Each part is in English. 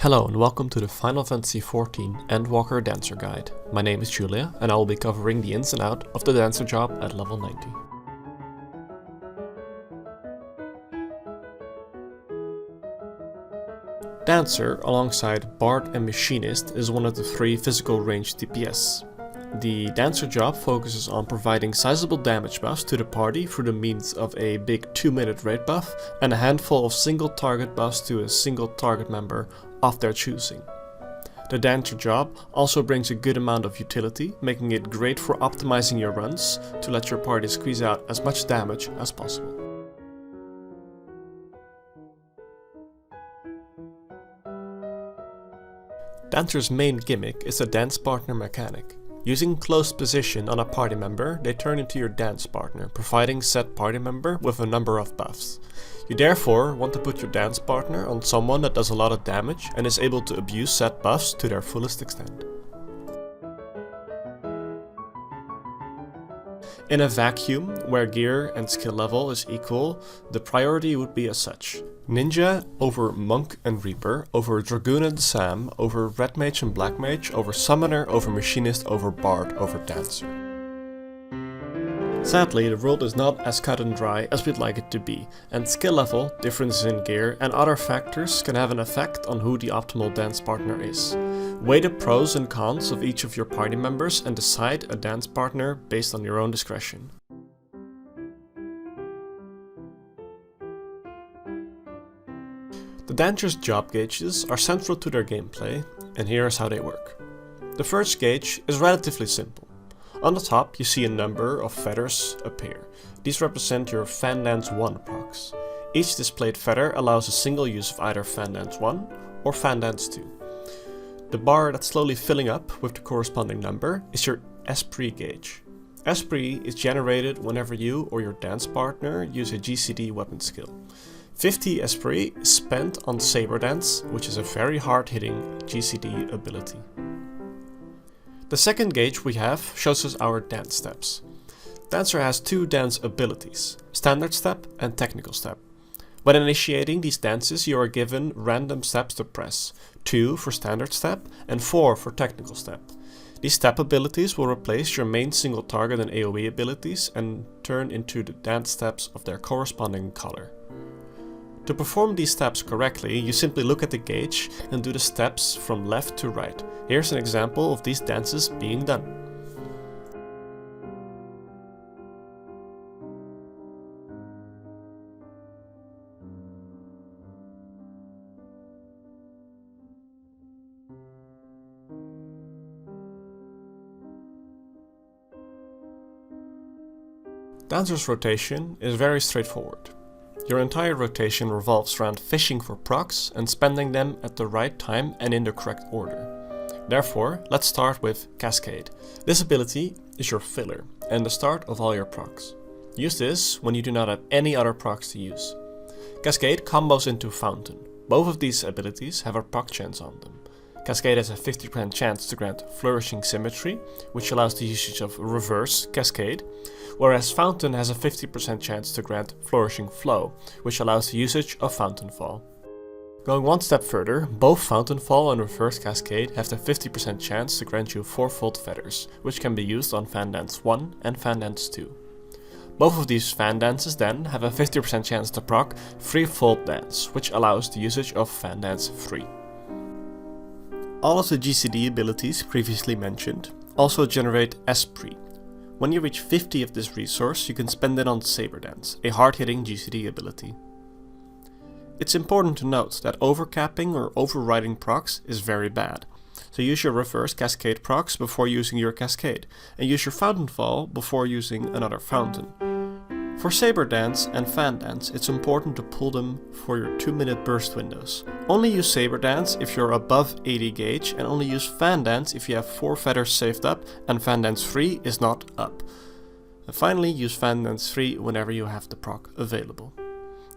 Hello and welcome to the Final Fantasy XIV Endwalker Dancer Guide. My name is Julia and I will be covering the ins and out of the dancer job at level 90. Dancer, alongside Bard and Machinist, is one of the three physical range DPS. The Dancer job focuses on providing sizable damage buffs to the party through the means of a big 2-minute raid buff and a handful of single target buffs to a single target member of their choosing. The Dancer job also brings a good amount of utility, making it great for optimizing your runs to let your party squeeze out as much damage as possible. Dancer's main gimmick is the dance partner mechanic. Using close position on a party member, they turn into your dance partner, providing said party member with a number of buffs. You therefore want to put your dance partner on someone that does a lot of damage and is able to abuse said buffs to their fullest extent. In a vacuum, where gear and skill level is equal, the priority would be as such. Ninja over Monk and Reaper, over Dragoon and Sam, over Red Mage and Black Mage, over Summoner, over Machinist, over Bard, over Dancer. Sadly, the world is not as cut and dry as we'd like it to be, and skill level, differences in gear, and other factors can have an effect on who the optimal dance partner is. Weigh the pros and cons of each of your party members and decide a dance partner based on your own discretion. The Dancer's job gauges are central to their gameplay, and here is how they work. The first gauge is relatively simple. On the top you see a number of feathers appear. These represent your Fandance 1 procs. Each displayed feather allows a single use of either Fandance 1 or Fandance 2. The bar that's slowly filling up with the corresponding number is your Esprit gauge. Esprit is generated whenever you or your dance partner use a GCD weapon skill. 50 Esprit is spent on Saber Dance, which is a very hard-hitting GCD ability. The second gauge we have shows us our dance steps. Dancer has two dance abilities, Standard Step and Technical Step. When initiating these dances you are given random steps to press, 2 for Standard Step and 4 for Technical Step. These step abilities will replace your main single target and AoE abilities and turn into the dance steps of their corresponding color. To perform these steps correctly, you simply look at the gauge and do the steps from left to right. Here's an example of these dances being done. Dancer's rotation is very straightforward. Your entire rotation revolves around fishing for procs and spending them at the right time and in the correct order. Therefore, let's start with Cascade. This ability is your filler and the start of all your procs. Use this when you do not have any other procs to use. Cascade combos into Fountain. Both of these abilities have a proc chance on them. Cascade has a 50% chance to grant Flourishing Symmetry, which allows the usage of Reverse Cascade, whereas Fountain has a 50% chance to grant Flourishing Flow, which allows the usage of Fountain Fall. Going one step further, both Fountain Fall and Reverse Cascade have the 50% chance to grant you 4-fold feathers, which can be used on Fandance 1 and Fandance 2. Both of these fan dances then have a 50% chance to proc 3-fold dance, which allows the usage of Fandance 3. All of the GCD abilities previously mentioned also generate Esprit. When you reach 50 of this resource, you can spend it on Saber Dance, a hard-hitting GCD ability. It's important to note that overcapping or overriding procs is very bad. So use your Reverse Cascade procs before using your Cascade, and use your Fountain Fall before using another Fountain. For Saber Dance and Fan Dance, it's important to pull them for your 2-minute burst windows. Only use Saber Dance if you're above 80 gauge, and only use Fan Dance if you have 4 feathers saved up and Fan Dance 3 is not up. And finally, use Fan Dance 3 whenever you have the proc available.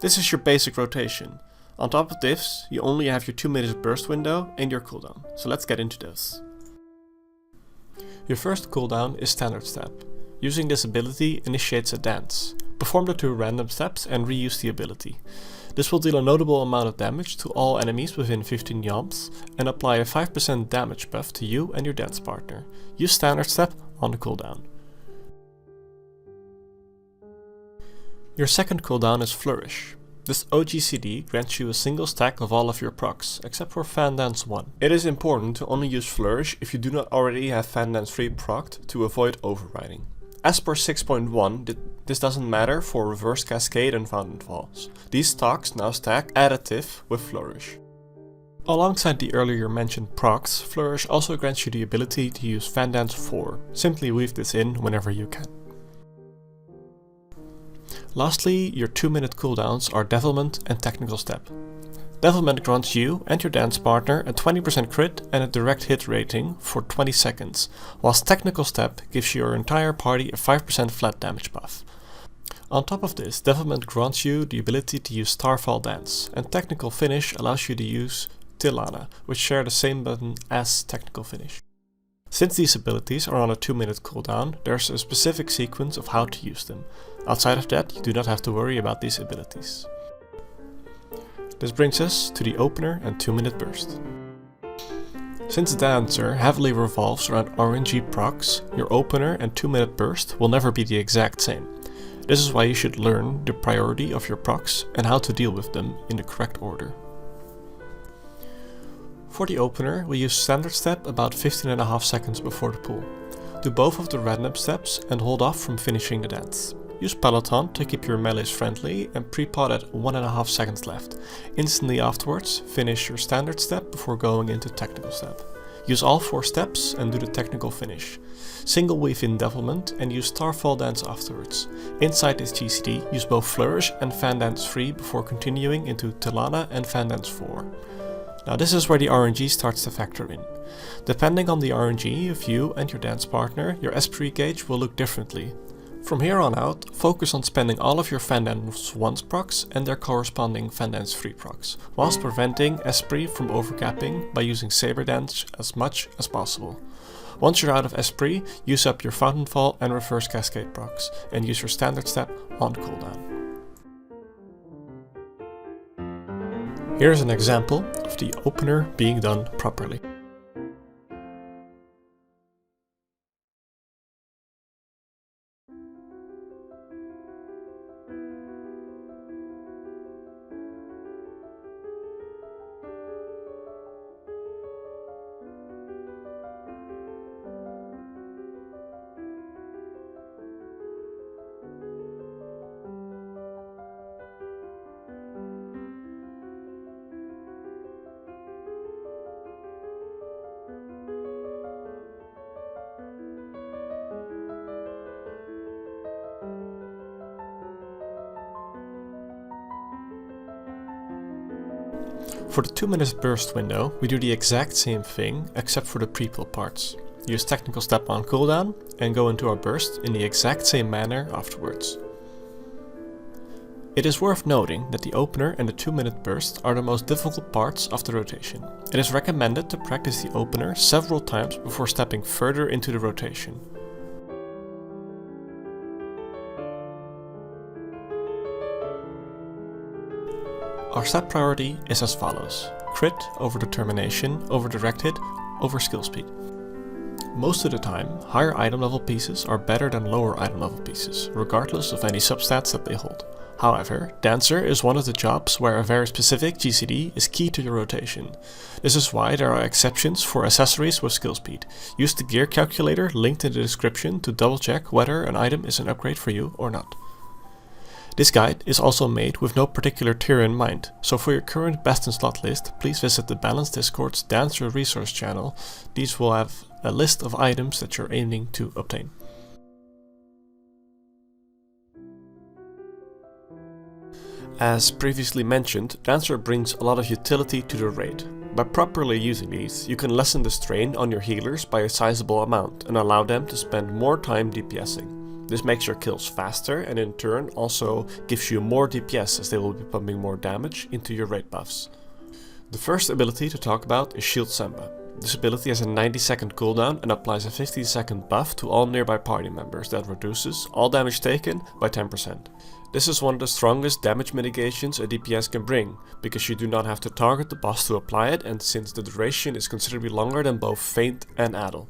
This is your basic rotation. On top of this, you only have your 2-minute burst window and your cooldown. So let's get into this. Your first cooldown is Standard Step. Using this ability initiates a dance. Perform the 2 random steps and reuse the ability. This will deal a notable amount of damage to all enemies within 15 yalms and apply a 5% damage buff to you and your dance partner. Use standard step on the cooldown. Your second cooldown is Flourish. This OGCD grants you a single stack of all of your procs, except for Fan Dance 1. It is important to only use Flourish if you do not already have Fan Dance 3 procced to avoid overriding. As per 6.1, this doesn't matter for Reverse Cascade and Fountain Falls. These stocks now stack additive with Flourish. Alongside the earlier mentioned procs, Flourish also grants you the ability to use Fan Dance 4. Simply weave this in whenever you can. Lastly, your 2-minute cooldowns are Devilment and Technical Step. Devilment grants you and your dance partner a 20% crit and a direct hit rating for 20 seconds, whilst Technical Step gives your entire party a 5% flat damage buff. On top of this, Devilment grants you the ability to use Starfall Dance, and Technical Finish allows you to use Tilana, which share the same button as Technical Finish. Since these abilities are on a 2-minute cooldown, there's a specific sequence of how to use them. Outside of that, you do not have to worry about these abilities. This brings us to the opener and 2-minute burst. Since Dancer heavily revolves around RNG procs, your opener and 2-minute burst will never be the exact same. This is why you should learn the priority of your procs and how to deal with them in the correct order. For the opener, we use standard step about 15.5 seconds before the pool. Do both of the random steps and hold off from finishing the dance. Use Peloton to keep your melees friendly and pre-pot at 1.5 seconds left. Instantly afterwards, finish your standard step before going into technical step. Use all 4 steps and do the technical finish. Single weave in Devilment and use Starfall Dance afterwards. Inside this GCD, use both Flourish and Fan Dance 3 before continuing into Tilana and Fan Dance 4. Now this is where the RNG starts to factor in. Depending on the RNG of you and your dance partner, your Esprit gauge will look differently. From here on out, focus on spending all of your Fan Dance 1's procs and their corresponding Fan Dance 3 procs, whilst preventing Esprit from overcapping by using Saber Dance as much as possible. Once you're out of Esprit, use up your Fountain Fall and Reverse Cascade procs, and use your standard step on cooldown. Here's an example of the opener being done properly. For the 2-minute burst window, we do the exact same thing except for the pre-pull parts. Use technical step on cooldown and go into our burst in the exact same manner afterwards. It is worth noting that the opener and the 2-minute burst are the most difficult parts of the rotation. It is recommended to practice the opener several times before stepping further into the rotation. Our step priority is as follows: crit over determination, over direct hit, over skill speed. Most of the time, higher item level pieces are better than lower item level pieces, regardless of any substats that they hold. However, Dancer is one of the jobs where a very specific GCD is key to your rotation. This is why there are exceptions for accessories with skill speed. Use the gear calculator linked in the description to double check whether an item is an upgrade for you or not. This guide is also made with no particular tier in mind, so for your current best in slot list, please visit the Balance Discord's Dancer resource channel. These will have a list of items that you're aiming to obtain. As previously mentioned, Dancer brings a lot of utility to the raid. By properly using these, you can lessen the strain on your healers by a sizable amount and allow them to spend more time DPSing. This makes your kills faster and in turn also gives you more DPS, as they will be pumping more damage into your raid buffs. The first ability to talk about is Shield Samba. This ability has a 90-second cooldown and applies a 15-second buff to all nearby party members that reduces all damage taken by 10%. This is one of the strongest damage mitigations a DPS can bring, because you do not have to target the boss to apply it, and since the duration is considerably longer than both Feint and Adel.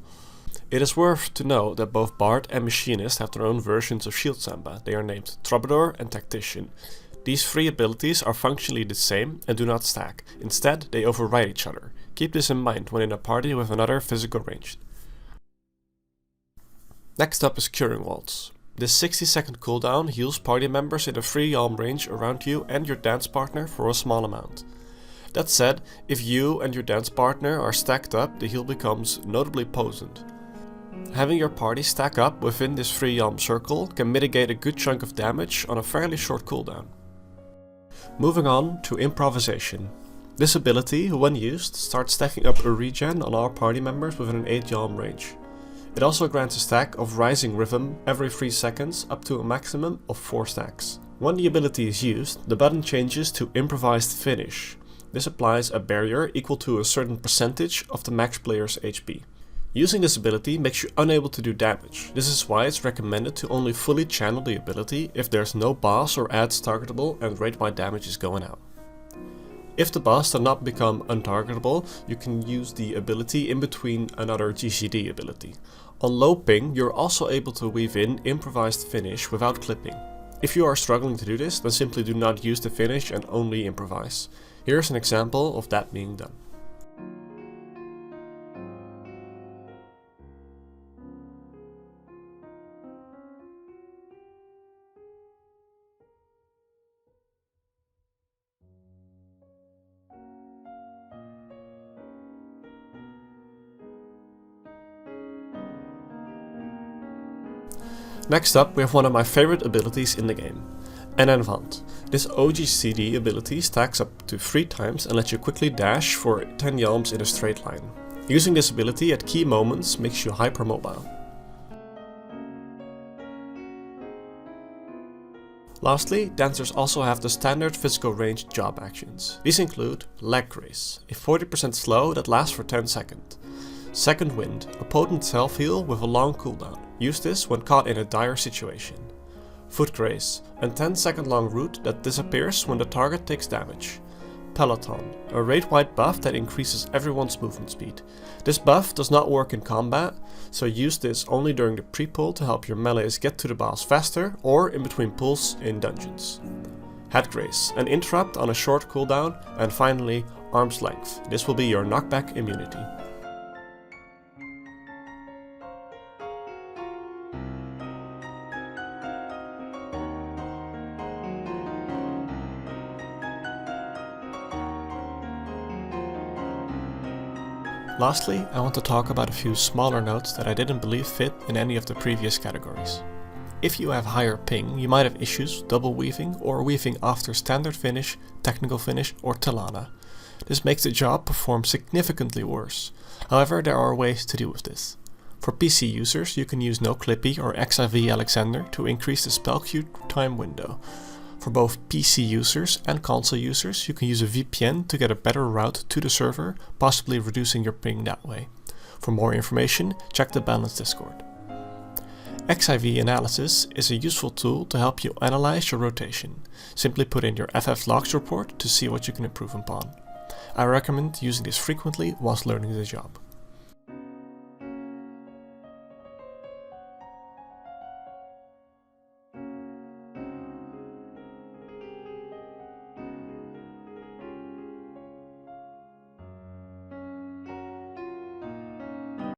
It is worth to know that both Bard and Machinist have their own versions of Shield Samba. They are named Troubadour and Tactician. These three abilities are functionally the same and do not stack. Instead, they override each other. Keep this in mind when in a party with another physical ranged. Next up is Curing Waltz. This 60-second cooldown heals party members in a free arm range around you and your dance partner for a small amount. That said, if you and your dance partner are stacked up, the heal becomes notably potent. Having your party stack up within this free arm circle can mitigate a good chunk of damage on a fairly short cooldown. Moving on to Improvisation. This ability, when used, starts stacking up a regen on all party members within an 8 yalm range. It also grants a stack of Rising Rhythm every 3 seconds up to a maximum of 4 stacks. When the ability is used, the button changes to Improvised Finish. This applies a barrier equal to a certain percentage of the max player's HP. Using this ability makes you unable to do damage. This is why it's recommended to only fully channel the ability if there's no boss or ads targetable and rate-wide damage is going out. If the boss does not become untargetable, you can use the ability in between another GCD ability. On low ping, you're also able to weave in Improvised Finish without clipping. If you are struggling to do this, then simply do not use the finish and only improvise. Here's an example of that being done. Next up, we have one of my favorite abilities in the game, an Advant. This OGCD ability stacks up to 3 times and lets you quickly dash for 10 yalms in a straight line. Using this ability at key moments makes you hypermobile. Lastly, dancers also have the standard physical range job actions. These include Leg Grace, a 40% slow that lasts for 10 seconds. Second Wind, a potent self-heal with a long cooldown. Use this when caught in a dire situation. Foot Grace, a 10-second long route that disappears when the target takes damage. Peloton, a rate-wide buff that increases everyone's movement speed. This buff does not work in combat, so use this only during the pre-pull to help your melees get to the boss faster or in between pulls in dungeons. Head Grace, an interrupt on a short cooldown, and finally Arm's Length. This will be your knockback immunity. Lastly, I want to talk about a few smaller notes that I didn't believe fit in any of the previous categories. If you have higher ping, you might have issues double weaving or weaving after standard finish, technical finish or Talana. This makes the job perform significantly worse. However, there are ways to deal with this. For PC users, you can use No Clippy or FFXIV Alexander to increase the spell queue time window. For both PC users and console users, you can use a VPN to get a better route to the server, possibly reducing your ping that way. For more information, check the Balance Discord. XIV Analysis is a useful tool to help you analyze your rotation. Simply put in your FF logs report to see what you can improve upon. I recommend using this frequently whilst learning the job.